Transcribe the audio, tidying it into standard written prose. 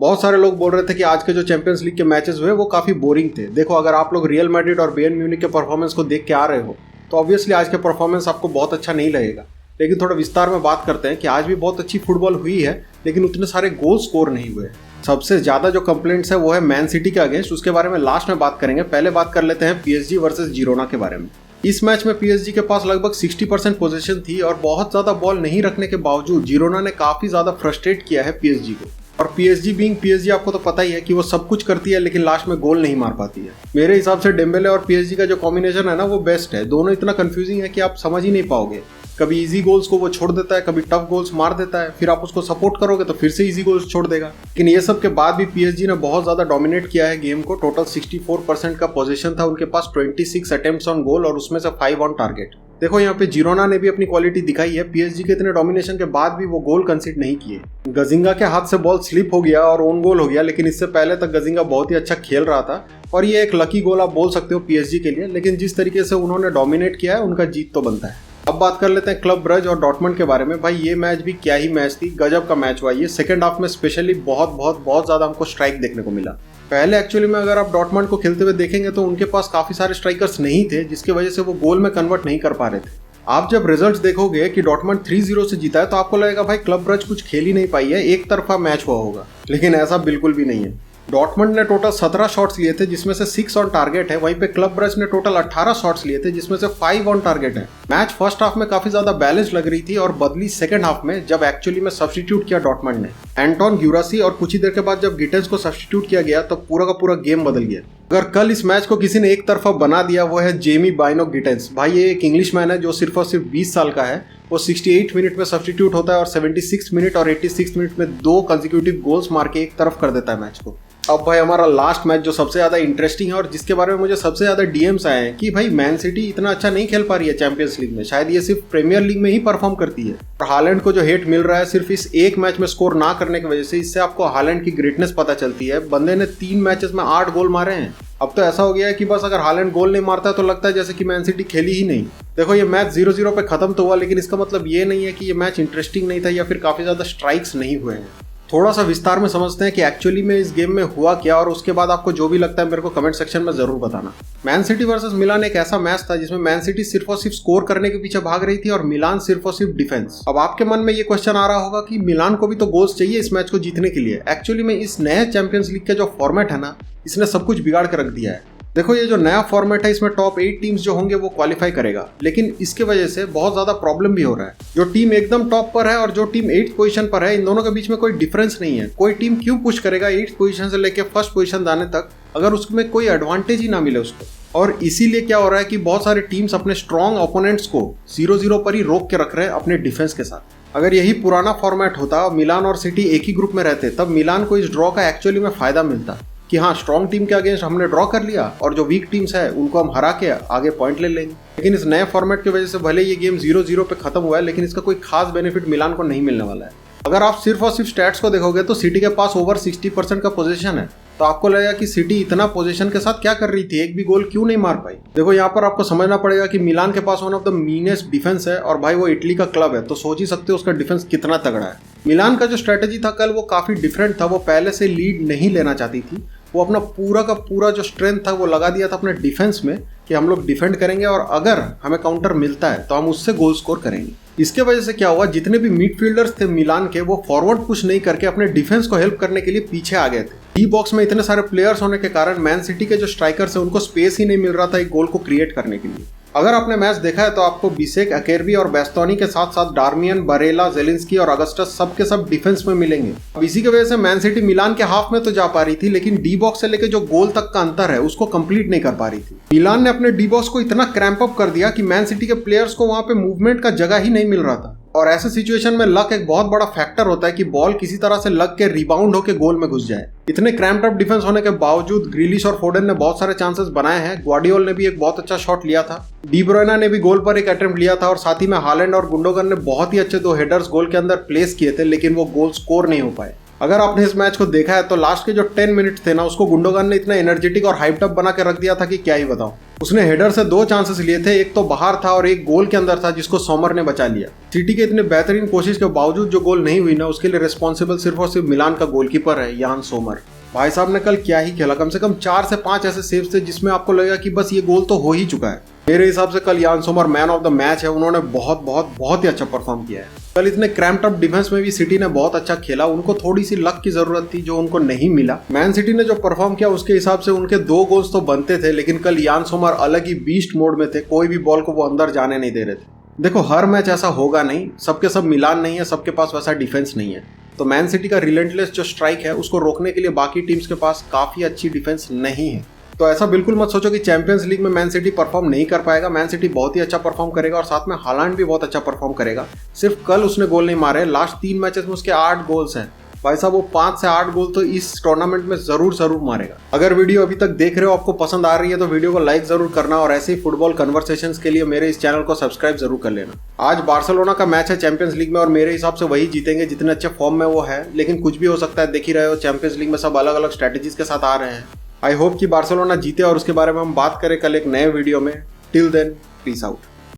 बहुत सारे लोग बोल रहे थे कि आज के जो चैंपियंस लीग के मैचेस हुए वो काफ़ी बोरिंग थे। देखो, अगर आप लोग रियल मैड्रिड और बायर्न म्यूनिख के परफॉर्मेंस को देख के आ रहे हो तो ऑब्वियसली आज के परफॉर्मेंस आपको बहुत अच्छा नहीं लगेगा। लेकिन थोड़ा विस्तार में बात करते हैं कि आज भी बहुत अच्छी फुटबॉल हुई है, लेकिन उतने सारे गोल स्कोर नहीं हुए। सबसे ज़्यादा जो कंप्लेंट्स है वो है मैन सिटी के अगेंस्ट, उसके बारे में लास्ट में बात करेंगे। पहले बात कर लेते हैं पीएसजी वर्सेस जिरोना के बारे में। इस मैच में पीएसजी के पास लगभग 60% पोजीशन थी और बहुत ज़्यादा बॉल नहीं रखने के बावजूद जिरोना ने काफ़ी ज़्यादा फ्रस्ट्रेट किया है पीएसजी को। और पीएसजी बीइंग पीएसजी आपको तो पता ही है कि वो सब कुछ करती है लेकिन लास्ट में गोल नहीं मार पाती है। मेरे हिसाब से डेम्बेले और पीएसजी का जो कॉम्बिनेशन है ना वो बेस्ट है। दोनों इतना कंफ्यूजिंग है कि आप समझ ही नहीं पाओगे। कभी इजी गोल्स को वो छोड़ देता है, कभी टफ गोल्स मार देता है, फिर आप उसको सपोर्ट करोगे तो फिर से इजी गोल्स छोड़ देगा। लेकिन ये सब के बाद भी पीएसजी ने बहुत ज़्यादा डोमिनेट किया है गेम को। टोटल 64% का पोजीशन था उनके पास, 26 अटेम्प्ट्स ऑन गोल और उसमें से 5 ऑन टारगेट। देखो, यहाँ पे जिरोना ने भी अपनी क्वालिटी दिखाई है। पीएसजी के इतने डोमिनेशन के बाद भी वो गोल कंसीड नहीं किए। गजिंगा के हाथ से बॉल स्लिप हो गया और ओन गोल हो गया, लेकिन इससे पहले तक गजिंगा बहुत ही अच्छा खेल रहा था और ये एक लकी गोल आप बोल सकते हो पीएसजी के लिए। लेकिन जिस तरीके से उन्होंने डोमिनेट किया है उनका जीत तो बनता है। अब बात कर लेते हैं क्लब ब्रज और डॉर्टमंड के बारे में। भाई ये मैच भी क्या ही मैच थी, गजब का मैच हुआ ये। सेकंड हाफ में स्पेशली बहुत ज़्यादा हमको स्ट्राइक देखने को मिला। पहले एक्चुअली में अगर आप डॉर्टमंड को खेलते हुए देखेंगे तो उनके पास काफ़ी सारे स्ट्राइकर्स नहीं थे, जिसकी वजह से वो गोल में कन्वर्ट नहीं कर पा रहे थे। आप जब रिजल्ट्स देखोगे कि डॉर्टमंड 3-0 से जीता है तो आपको लगेगा भाई क्लब ब्रज कुछ खेल ही नहीं पाई है, एक तरफा मैच हुआ होगा। लेकिन ऐसा बिल्कुल भी नहीं है। डॉर्टमंड ने टोटल 17 शॉट्स लिए थे जिसमें से 6 ऑन टारगेट है। वहीं पे क्लब ब्रज ने टोटल 18 शॉट्स लिए थे जिसमें से 5 ऑन टारगेट है। मैच फर्स्ट हाफ में काफी ज्यादा बैलेंस लग रही थी और बदली सेकंड हाफ में जब एक्चुअली में सब्स्टिट्यूट किया डॉर्टमंड ने एंटोन ग्यूरासी, और कुछ ही देर के बाद जब गिटेंस को सब्स्टिट्यूट किया गया तो पूरा का पूरा गेम बदल गया। अगर कल इस मैच को किसी ने एक तरफा बना दिया वो है जेमी बाइनो गिटेंस। भाई ये एक इंग्लिश मैन है जो सिर्फ और सिर्फ 20 साल का है। वो 68 मिनट में सब्स्टिट्यूट होता है और 76 मिनट और 86 मिनट में 2 कंसेक्यूटिव गोल्स मार के एक तरफ कर देता है मैच को। अब भाई हमारा लास्ट मैच जो सबसे ज़्यादा इंटरेस्टिंग है और जिसके बारे में मुझे सबसे ज़्यादा डीएम्स आए हैं कि भाई मैन सिटी इतना अच्छा नहीं खेल पा रही है चैंपियंस लीग में, शायद ये सिर्फ प्रीमियर लीग में ही परफॉर्म करती है। और हालैंड को जो हेट मिल रहा है सिर्फ इस एक मैच में स्कोर ना करने की वजह से, इससे आपको हालैंड की ग्रेटनेस पता चलती है। बंदे ने 3 मैचेस में 8 गोल मारे हैं। अब तो ऐसा हो गया है कि बस अगर हालैंड गोल नहीं मारता है तो लगता है जैसे कि मैन सिटी खेली ही नहीं। देखो, ये मैच 0-0 पे खत्म तो हुआ, लेकिन इसका मतलब ये नहीं है कि ये मैच इंटरेस्टिंग नहीं था या फिर काफ़ी ज़्यादा स्ट्राइक्स नहीं हुए हैं। थोड़ा सा विस्तार में समझते हैं कि एक्चुअली में इस गेम में हुआ क्या, और उसके बाद आपको जो भी लगता है मेरे को कमेंट सेक्शन में जरूर बताना। मैन सिटी वर्सेस मिलान एक ऐसा मैच था जिसमें मैन सिटी सिर्फ और सिर्फ स्कोर करने के पीछे भाग रही थी और मिलान सिर्फ और सिर्फ डिफेंस। अब आपके मन में ये क्वेश्चन आ रहा होगा कि मिलान को भी तो गोल्स चाहिए इस मैच को जीतने के लिए। एक्चुअली में इस नए चैंपियंस लीग का जो फॉर्मेट है ना, इसने सब कुछ बिगाड़ कर रख दिया है। देखो, ये जो नया फॉर्मेट है इसमें टॉप 8 टीम्स जो होंगे वो क्वालिफाई करेगा, लेकिन इसके वजह से बहुत ज्यादा प्रॉब्लम भी हो रहा है। जो टीम एकदम टॉप पर है और जो टीम 8th पोजीशन पर है, इन दोनों के बीच में कोई डिफरेंस नहीं है। कोई टीम क्यों पुश करेगा 8th पोजीशन से लेकर 1st पोजीशन जाने तक अगर उसमें कोई एडवांटेज ही ना मिले उसको। और इसीलिए क्या हो रहा है कि बहुत सारे टीम्स अपने स्ट्रॉन्ग ओपोनेंट्स को 0-0 पर ही रोक के रख रहे हैं अपने डिफेंस के साथ। अगर यही पुराना फॉर्मेट होता, मिलान और सिटी एक ही ग्रुप में रहते, तब मिलान को इस ड्रॉ का एक्चुअली में फायदा मिलता कि हाँ, स्ट्रॉन्ग टीम के अगेंस्ट हमने ड्रॉ कर लिया और जो वीक टीम्स है उनको हम हरा के आगे पॉइंट ले लेंगे। लेकिन इस नए फॉर्मेट की वजह से भले ये गेम 0-0 पे खत्म हुआ है, लेकिन इसका कोई खास बेनिफिट मिलान को नहीं मिलने वाला है। अगर आप सिर्फ और सिर्फ स्टैट्स को देखोगे तो सिटी के पास ओवर 60% का पोजीशन है, तो आपको लगेगा कि सिटी इतना पोजीशन के साथ क्या कर रही थी, एक भी गोल क्यों नहीं मार पाई। देखो, यहाँ पर आपको समझना पड़ेगा कि मिलान के पास one of the meanest defence है और भाई वो इटली का क्लब है, तो सोच ही सकते हो उसका डिफेंस कितना तगड़ा है। मिलान का जो स्ट्रेटेजी था कल वो काफी डिफरेंट था। वो पहले से लीड नहीं लेना चाहती थी। वो अपना पूरा का पूरा जो स्ट्रेंथ था वो लगा दिया था अपने डिफेंस में कि हम लोग डिफेंड करेंगे और अगर हमें काउंटर मिलता है तो हम उससे गोल स्कोर करेंगे। इसके वजह से क्या हुआ, जितने भी मिडफील्डर्स थे मिलान के वो फॉरवर्ड पुश नहीं करके अपने डिफेंस को हेल्प करने के लिए पीछे आ गए थे। डी बॉक्स में इतने सारे प्लेयर्स होने के कारण मैन सिटी के जो स्ट्राइकर्स हैं उनको स्पेस ही नहीं मिल रहा था एक गोल को क्रिएट करने के लिए। अगर आपने मैच देखा है तो आपको बिसेक, अकेरबी और बेस्टोनी के साथ साथ डार्मियन, बरेला, जेलिंस्की और अगस्टस सब के सब डिफेंस में मिलेंगे। अब इसी की वजह से मैन सिटी मिलान के हाफ में तो जा पा रही थी, लेकिन डी बॉक्स से लेकर जो गोल तक का अंतर है उसको कंप्लीट नहीं कर पा रही थी। मिलान ने अपने डी बॉक्स को इतना क्रैम्प अप कर दिया कि मैन सिटी के प्लेयर्स को वहां पे मूवमेंट का जगह ही नहीं मिल रहा था। और ऐसे सिचुएशन में लक एक बहुत बड़ा फैक्टर होता है कि बॉल किसी तरह से लग के रिबाउंड होकर गोल में घुस जाए। इतने क्रैम्प्ड अप डिफेंस होने के बावजूद ग्रिलिश और फोडेन ने बहुत सारे चांसेस बनाए हैं। ग्वार्डियोल ने भी एक बहुत अच्छा शॉट लिया था, डी ब्रुयना ने भी गोल पर एक अटेम्प्ट लिया था और साथ ही में हालैंड और गुंडोगन ने बहुत ही अच्छे 2 हेडर्स गोल के अंदर प्लेस किए थे, लेकिन वो गोल स्कोर नहीं हो पाए। अगर आपने इस मैच को देखा है तो लास्ट के जो 10 मिनट थे ना, उसको गुंडोगान ने इतना एनर्जेटिक और हाइप्ड अप बना के रख दिया था कि क्या ही बताऊं। उसने हेडर से 2 चांसेस लिए थे, एक तो बाहर था और एक गोल के अंदर था जिसको सोमर ने बचा लिया। सिटी के इतने बेहतरीन कोशिश के बावजूद जो गोल नहीं हुई ना, उसके लिए रिस्पॉन्सिबल सिर्फ और सिर्फ मिलान का गोलकीपर है, यान सोमर। भाई साहब ने कल क्या ही खेला, कम से कम 4 से 5 ऐसे सेव्स थे जिसमें आपको लगेगा कि बस ये गोल तो हो ही चुका है। मेरे हिसाब से कल यान Somer man of the match है। उन्होंने बहुत ही अच्छा परफॉर्म किया है। कल इतने क्रैम्प्ड अप डिफेंस में भी सिटी ने बहुत अच्छा खेला। उनको थोड़ी सी लक की जरूरत थी जो उनको नहीं मिला। मैन सिटी ने जो परफॉर्म किया उसके हिसाब से उनके 2 गोल्स तो बनते थे, लेकिन कल यान सोमर अलग ही बीस्ट मोड में थे। कोई भी बॉल को वो अंदर जाने नहीं दे रहे थे। देखो, हर मैच ऐसा होगा नहीं, सबके सब मिलान नहीं है, सबके पास वैसा डिफेंस नहीं है। तो मैन सिटी का रिलेंटलेस जो स्ट्राइक है उसको रोकने के लिए बाकी टीम्स के पास काफी अच्छी डिफेंस नहीं है। तो ऐसा बिल्कुल मत सोचो कि चैंपियंस लीग में मैन सिटी परफॉर्म नहीं कर पाएगा। मैन सिटी बहुत ही अच्छा परफॉर्म करेगा और साथ में हालांड भी बहुत अच्छा परफॉर्म करेगा। सिर्फ कल उसने गोल नहीं मारे, लास्ट 3 मैचेस में उसके 8 गोल्स हैं। भाई साहब, वो 5 से 8 गोल तो इस टूर्नामेंट में जरूर मारेगा। अगर वीडियो अभी तक देख रहे हो, आपको पसंद आ रही है, तो वीडियो को लाइक जरूर करना और ऐसे ही फुटबॉल कन्वर्सेशंस के लिए मेरे इस चैनल को सब्सक्राइब जरूर कर लेना। आज बार्सिलोना का मैच है चैंपियंस लीग में और मेरे हिसाब से वही जीतेंगे जितने अच्छे फॉर्म में वो है, लेकिन कुछ भी हो सकता है। देख ही रहे हो, चैंपियंस लीग में सब अलग अलग स्ट्रेटेजीज के साथ आ रहे हैं। आई होप कि बार्सिलोना जीते और उसके बारे में हम बात करें कल एक नए वीडियो में। Till then, peace out.